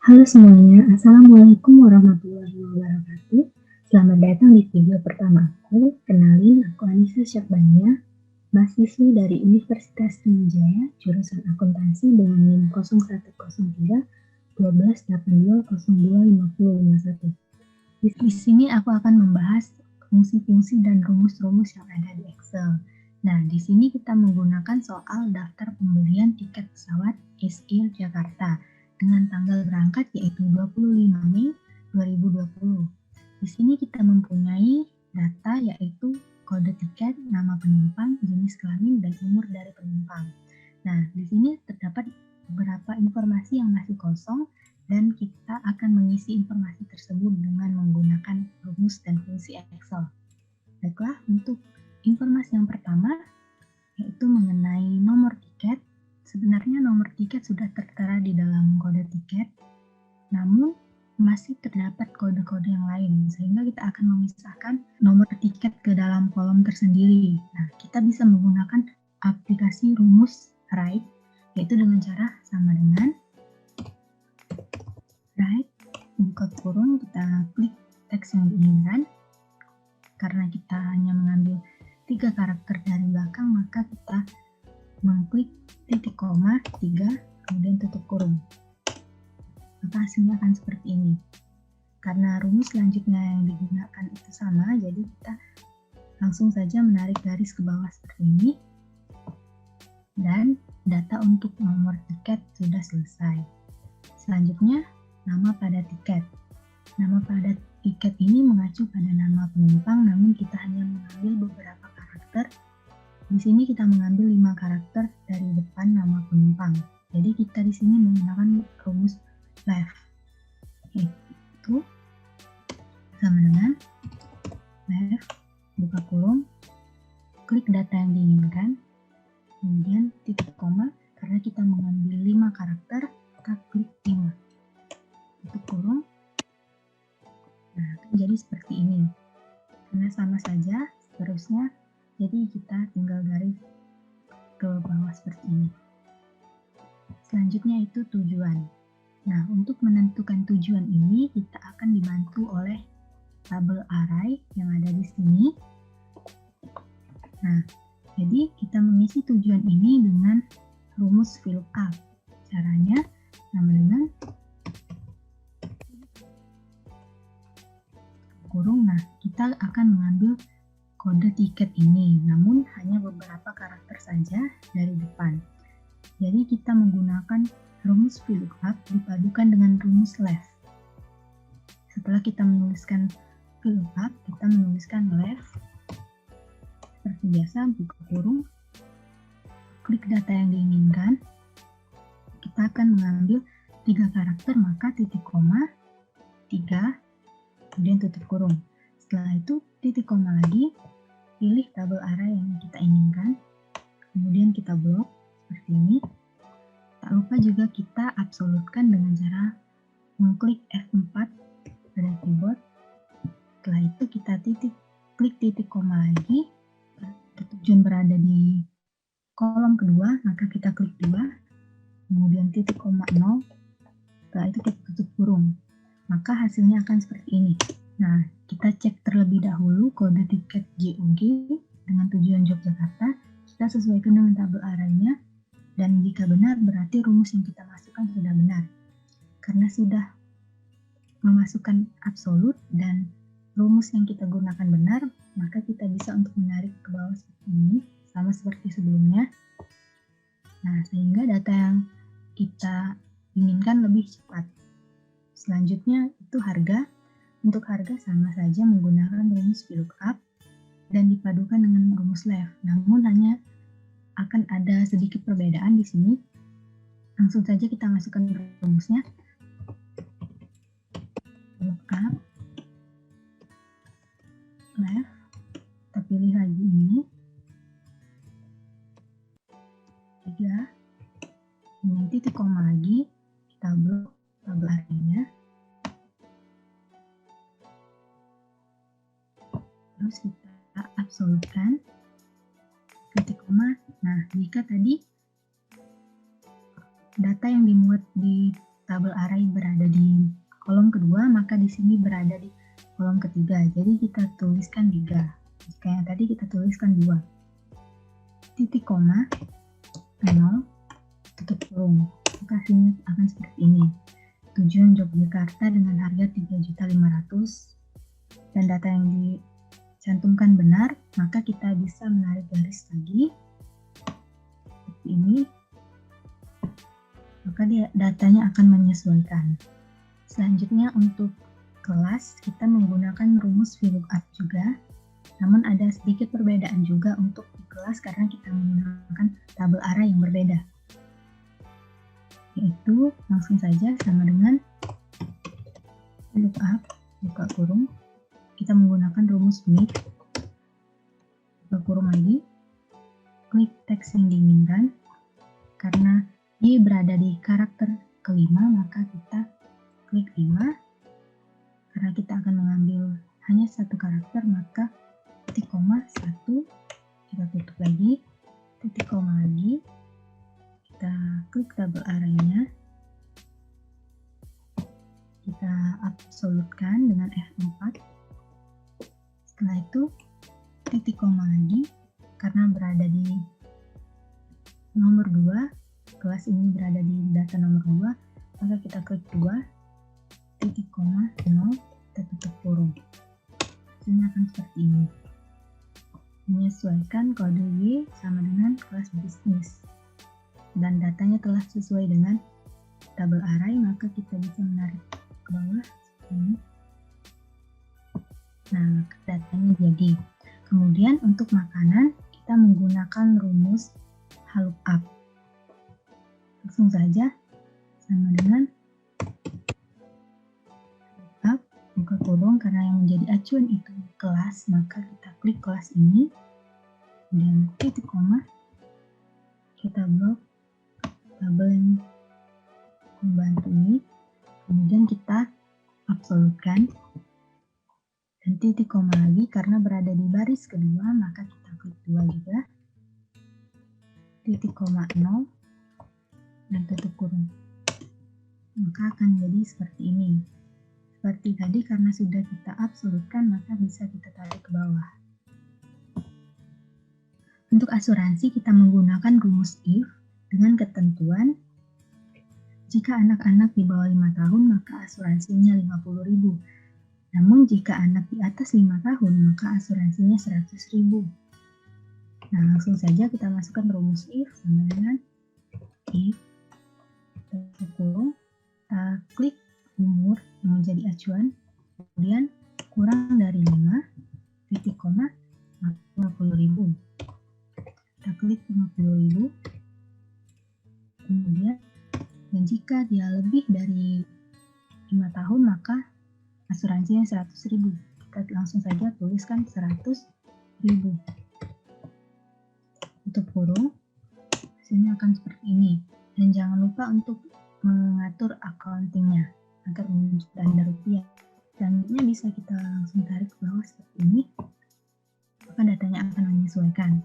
Halo semuanya, Assalamualaikum warahmatullahi wabarakatuh. Selamat datang di video pertama aku. Kenalin, aku Anissa Syakbania, mahasiswi dari Universitas Sriwijaya, jurusan akuntansi dengan NIM 0103 1282025051. Di sini aku akan membahas fungsi-fungsi dan rumus-rumus yang ada di Excel. Nah, di sini kita menggunakan soal daftar pembelian tiket pesawat SIR Jakarta dengan tanggal berangkat yaitu 25 Mei 2020. Di sini kita mempunyai data yaitu kode tiket, nama penumpang, jenis kelamin, dan umur dari penumpang. Nah, di sini terdapat beberapa informasi yang masih kosong dan kita akan mengisi informasi tersebut dengan menggunakan rumus dan fungsi Excel. Baiklah, untuk informasi yang pertama yaitu mengenai nomor tiket. Sebenarnya nomor tiket sudah tertera di dalam kode tiket, namun masih terdapat kode-kode yang lain, sehingga kita akan memisahkan nomor tiket ke dalam kolom tersendiri. Nah, kita bisa menggunakan aplikasi rumus write, yaitu dengan cara sama dengan write, buka kurung, kita klik teks yang diinginkan. Karena kita hanya mengambil 3 karakter dari belakang, maka kita mengklik titik koma 3 kemudian tutup kurung, maka hasilnya akan seperti ini. Karena rumus selanjutnya yang digunakan itu sama, jadi kita langsung saja menarik garis ke bawah seperti ini, dan data untuk nomor tiket sudah selesai. Selanjutnya, nama pada tiket. Nama pada tiket ini mengacu pada nama penumpang, namun kita hanya mengambil beberapa karakter. Di sini kita mengambil 5 karakter dari depan nama penumpang. Jadi kita di sini menggunakan rumus left, yaitu sama dengan left, buka kurung, klik data yang diinginkan, kemudian titik koma. Karena kita mengambil 5 karakter, kita klik 5, tutup kurung. Nah, jadi seperti ini. Karena sama saja, seterusnya. Jadi kita tinggal garis ke bawah seperti ini. Selanjutnya itu tujuan. Nah, untuk menentukan tujuan ini kita akan dibantu oleh tabel array yang ada di sini. Nah, jadi kita mengisi tujuan ini dengan rumus VLOOKUP. Caranya sama dengan kurung. Nah, kita akan mengambil kode tiket ini, namun hanya beberapa karakter saja dari depan. Jadi kita menggunakan rumus VLOOKUP dipadukan dengan rumus left. Setelah kita menuliskan VLOOKUP, kita menuliskan left. Seperti biasa, buka kurung, klik data yang diinginkan. Kita akan mengambil 3 karakter, maka titik koma 3, kemudian tutup kurung. Setelah itu titik koma lagi, pilih tabel array yang kita inginkan, kemudian kita blok seperti ini. Tak lupa juga kita absolutkan dengan cara mengklik F4 pada keyboard. Setelah itu kita klik titik koma lagi. Tujuan berada di kolom kedua, maka kita klik 2, kemudian titik koma 0. Setelah itu kita tutup kurung, maka hasilnya akan seperti ini. Nah, kita cek terlebih dahulu kode tiket JOG dengan tujuan Yogyakarta. Kita sesuaikan dengan tabel array-nya, dan jika benar berarti rumus yang kita masukkan sudah benar. Karena sudah memasukkan absolut dan rumus yang kita gunakan benar, maka kita bisa untuk menarik ke bawah seperti ini, sama seperti sebelumnya. Nah, sehingga data yang kita inginkan lebih cepat. Selanjutnya itu harga. Untuk harga sama saja menggunakan rumus VLOOKUP dan dipadukan dengan rumus left. Namun hanya akan ada sedikit perbedaan di sini. Langsung saja kita masukkan rumusnya. VLOOKUP left, kita pilih lagi ini 3, kemudian titik koma lagi, kita blok tabel array-nya, terus kita absolutkan titik koma. Nah, jika tadi data yang dimuat di tabel array berada di kolom kedua, maka di sini berada di kolom ketiga. Jadi kita tuliskan 3. Jika yang tadi kita tuliskan 2. Titik koma 0 tutup kurung. Maka hasilnya akan seperti ini. Tujuan Yogyakarta dengan harga 3.500.000 dan data yang dicantumkan benar, maka kita bisa menarik garis lagi seperti ini. Maka datanya akan menyesuaikan. Selanjutnya untuk kelas kita menggunakan rumus VLOOKUP juga, namun ada sedikit perbedaan juga untuk di kelas karena kita menggunakan tabel array yang berbeda. Yaitu langsung saja sama dengan VLOOKUP, buka kurung, kita menggunakan rumus MIP, buka kurung lagi, klik teks yang diinginkan, karena Y berada di karakter kelima, maka kita klik 5, karena kita akan mengambil hanya satu karakter, maka titik koma 1, kita tutup lagi, titik koma lagi, kita klik tabel array-nya, kita absolutkan dengan F4. Setelah itu titik koma lagi, karena berada di nomor 2, kelas ini berada di data nomor 2, maka kita klik 2, titik koma 0, kita tutup kurung. Hasilnya akan seperti ini. Menyesuaikan kode Y sama dengan kelas bisnis. Dan datanya telah sesuai dengan tabel array, maka kita bisa menarik ke bawah seperti ini. Nah, datanya jadi. Kemudian untuk makanan kita menggunakan rumus VLOOKUP. Langsung saja sama dengan VLOOKUP, buka kurung, karena yang menjadi acuan itu kelas, maka kita klik kelas ini, kemudian titik koma, kita blok tabel yang membantu ini, kemudian kita absolutkan, dan titik koma lagi, karena berada di baris kedua, maka kita klik 2 juga, titik koma 0, dan tutup kurung. Maka akan jadi seperti ini. Seperti tadi, karena sudah kita absolutkan, maka bisa kita tarik ke bawah. Untuk asuransi kita menggunakan rumus IF dengan ketentuan jika anak-anak di bawah 5 tahun maka asuransinya 50.000. Namun jika anak di atas 5 tahun maka asuransinya 100.000. Nah, langsung saja kita masukkan rumus IF sama dengan IF, kita kurung, kita klik umur yang menjadi acuan, kemudian kurang dari 5, titik koma, 50.000. Kita klik 50.000, kemudian dan jika dia lebih dari 5 tahun maka asuransinya 100.000. Kita langsung saja tuliskan 100.000. Tutup kurung, hasilnya akan seperti ini. Dan jangan lupa untuk mengatur accountingnya agar muncul tanda rupiah. Selanjutnya bisa kita langsung tarik ke bawah seperti ini, maka datanya akan menyesuaikan.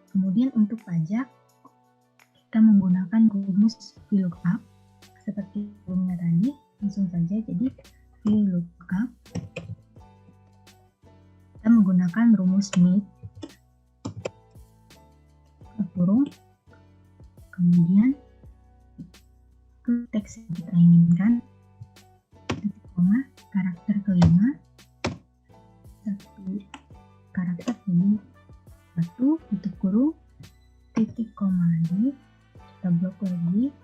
Kemudian untuk pajak kita menggunakan rumus VLOOKUP seperti sebelumnya tadi, langsung saja. Jadi VLOOKUP kita menggunakan rumus MIP, kurung, kemudian ke teks yang kita inginkan, titik koma, karakter kelima, satu karakter ini, satu, tutup kurung, titik koma lagi, kita blok lagi,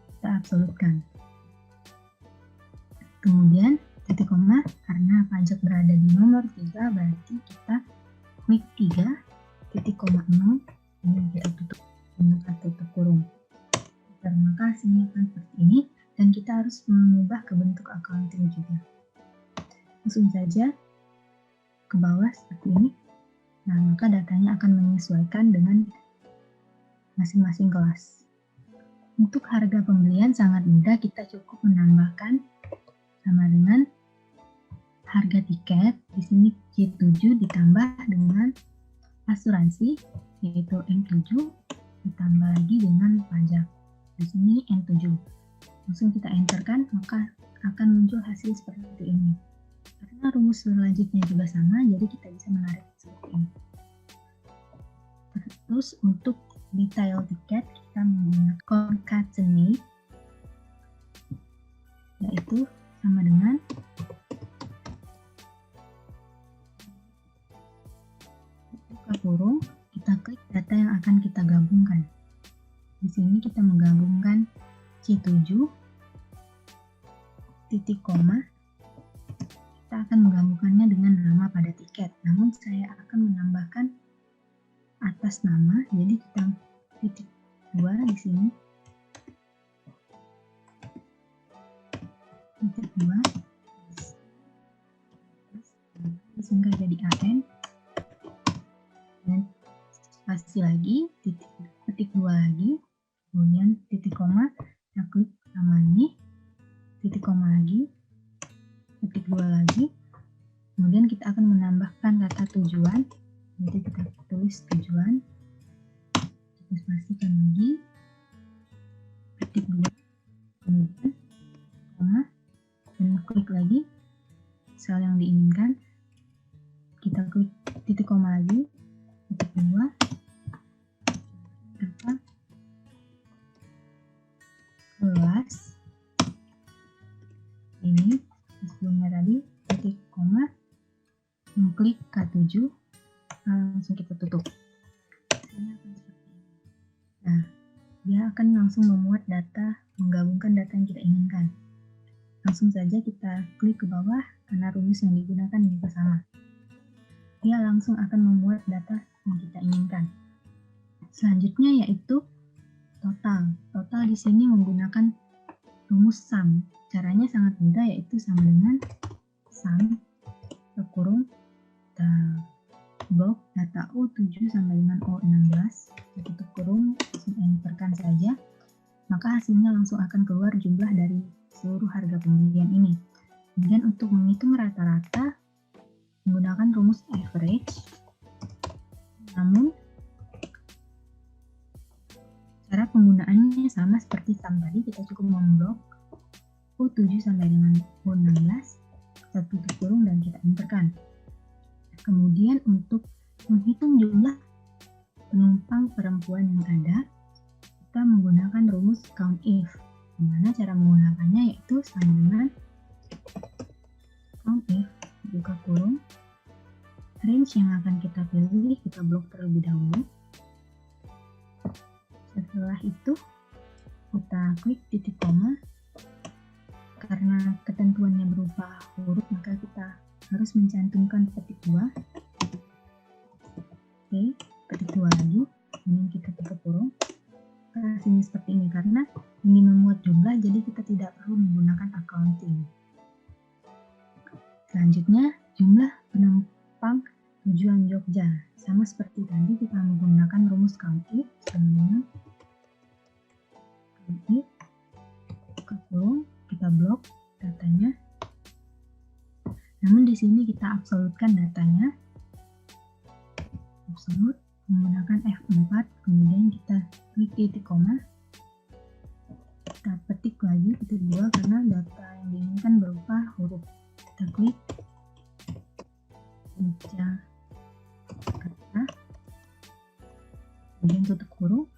kita absolutkan. Kemudian titik koma, karena pajak berada di nomor 3 berarti kita klik 3, titik koma 0, ini kita tutup menggunakan tutup kurung. Maka hasilnya akan seperti ini, dan kita harus mengubah ke bentuk accounting juga. Langsung saja ke bawah seperti ini. Nah, maka datanya akan menyesuaikan dengan masing-masing kelas. Untuk harga pembelian sangat mudah, kita cukup menambahkan sama dengan harga tiket. Di sini J7 ditambah dengan asuransi, yaitu M7, ditambah lagi dengan pajak. Di sini N7. Langsung kita enterkan, maka akan muncul hasil seperti ini. Karena rumus selanjutnya juga sama, jadi kita bisa menarik seperti ini. Terus untuk detail tiket, kita menggunakan concatenate, yaitu sama dengan buka kurung, kita klik data yang akan kita gabungkan. Di sini kita menggabungkan C7, titik koma, kita akan menggabungkannya dengan nama pada tiket. Namun saya akan menambahkan atas nama, jadi kita titik 2 di sini. Titik 2 sehingga jadi AN, dan spasi lagi, titik 2 lagi, kemudian titik koma, kita klik nama ini, titik koma lagi, titik 2 lagi, kemudian kita akan menambahkan kata tujuan, jadi kita tulis tujuan, kita spasikan lagi, titik 2, kemudian koma, dan klik lagi sel yang diinginkan, kita klik titik koma lagi, titik 2, kata kelas ini, sebelumnya tadi titik koma, mengklik K7, langsung kita tutup. Nah, dia akan langsung memuat data, menggabungkan data yang kita inginkan. Langsung saja kita klik ke bawah, karena rumus yang digunakan juga sama. Dia langsung akan memuat data yang kita inginkan. Selanjutnya yaitu total. Total di sini menggunakan rumus sum. Caranya sangat mudah, yaitu sama dengan sum kurung blok data O7 sampai dengan O16, tutup kurung, langsung enterkan saja, maka hasilnya langsung akan keluar jumlah dari seluruh harga pembelian ini. Kemudian untuk menghitung rata-rata menggunakan rumus average, namun cara penggunaannya sama seperti sum tadi, kita cukup memblok O7 sampai dengan O16, kita tutup kurung dan kita enterkan. Kemudian untuk menghitung jumlah penumpang perempuan yang ada, kita menggunakan rumus COUNTIF. Dimana cara menggunakannya yaitu sama dengan COUNTIF, buka kurung, range yang akan kita pilih kita blok terlebih dahulu. Setelah itu kita klik titik koma. Karena ketentuannya berupa huruf, maka kita harus mencantumkan petik 2. Oke, petik 2 lagi, kemudian kita tutup kurung. Hasilnya seperti ini, karena ini memuat jumlah, jadi kita tidak perlu menggunakan accounting. Selanjutnya, jumlah penumpang tujuan Jogja. Sama seperti tadi, kita menggunakan rumus COUNTIF, sama dengan COUNTIF, buka kurung, kita blok datanya. Namun di sini kita absolutkan datanya. Absolut menggunakan F4, kemudian kita klik titik koma. Kita petik lagi titik 2 karena data yang diinginkan berupa huruf. Kita klik Jogja kata, kemudian tutup kurung.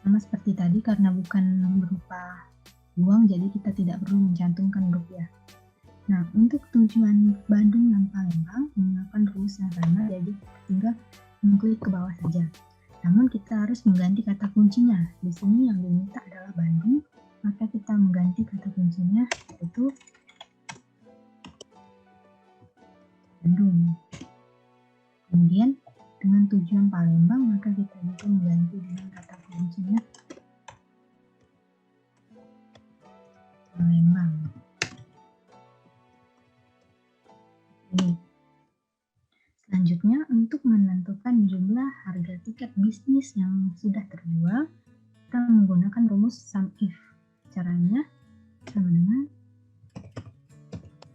Sama seperti tadi, karena bukan berupa uang, jadi kita tidak perlu mencantumkan rupiah. Nah, untuk tujuan Bandung dan Palembang menggunakan rumus yang sama, jadi kita tinggal mengklik ke bawah saja. Namun kita harus mengganti kata kuncinya. Di sini yang diminta adalah Bandung, maka kita mengganti kata kuncinya yaitu Bandung. Kemudian dengan tujuan Palembang, maka kita bisa mengganti dengan kata kuncinya Palembang. Selanjutnya, untuk menentukan jumlah harga tiket bisnis yang sudah terjual, kita menggunakan rumus sum if. Caranya sama dengan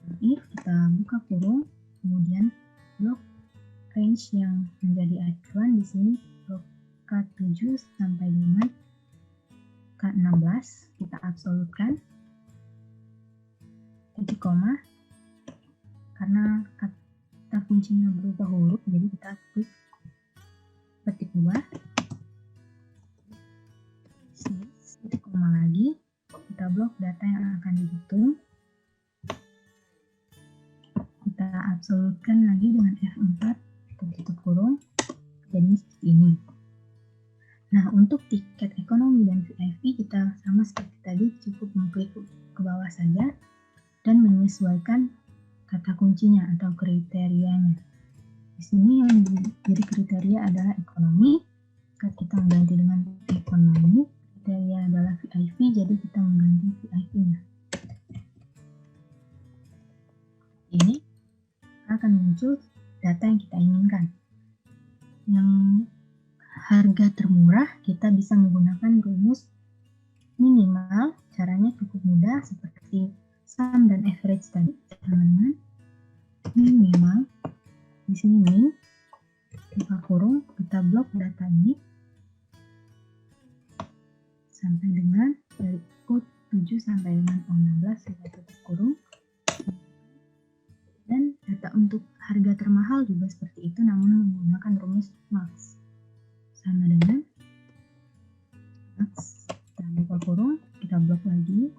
sum if, kita buka kurung, kemudian blok range yang menjadi acuan di sini blok K7 sampai dengan karena kata kuncinya berupa huruf, jadi kita klik petik 2, titik koma lagi, kita blok data yang akan dihitung, kita absolutkan lagi dengan F4, tutup kurung, jadi seperti ini. Nah, untuk tiket ekonomi dan VIP kita sama seperti tadi, cukup mengklik ke bawah saja dan menyesuaikan kata kuncinya atau kriterianya. Di sini yang jadi kriteria adalah ekonomi, kita mengganti dengan ekonomi, kriteria adalah VIP, jadi kita mengganti VIP-nya. Ini akan muncul data yang kita inginkan. Yang harga termurah, kita bisa menggunakan rumus minimal, caranya cukup mudah seperti sum dan average tadi, teman-teman. Minimal, di sini min, buka kurung, kita blok data ini sampai dengan dari O7 sampai dengan O16, kita tutup kurung. Dan data untuk harga termahal juga seperti itu, namun menggunakan rumus max. Sama dengan max, kita buka kurung, kita blok lagi,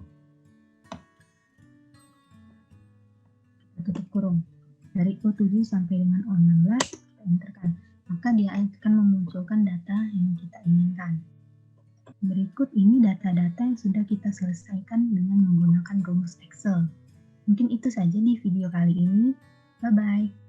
kita tutup kurung. Dari O7 sampai dengan O16, kita enterkan. Maka dia akan memunculkan data yang kita inginkan. Berikut ini data-data yang sudah kita selesaikan dengan menggunakan rumus Excel. Mungkin itu saja di video kali ini. Bye-bye.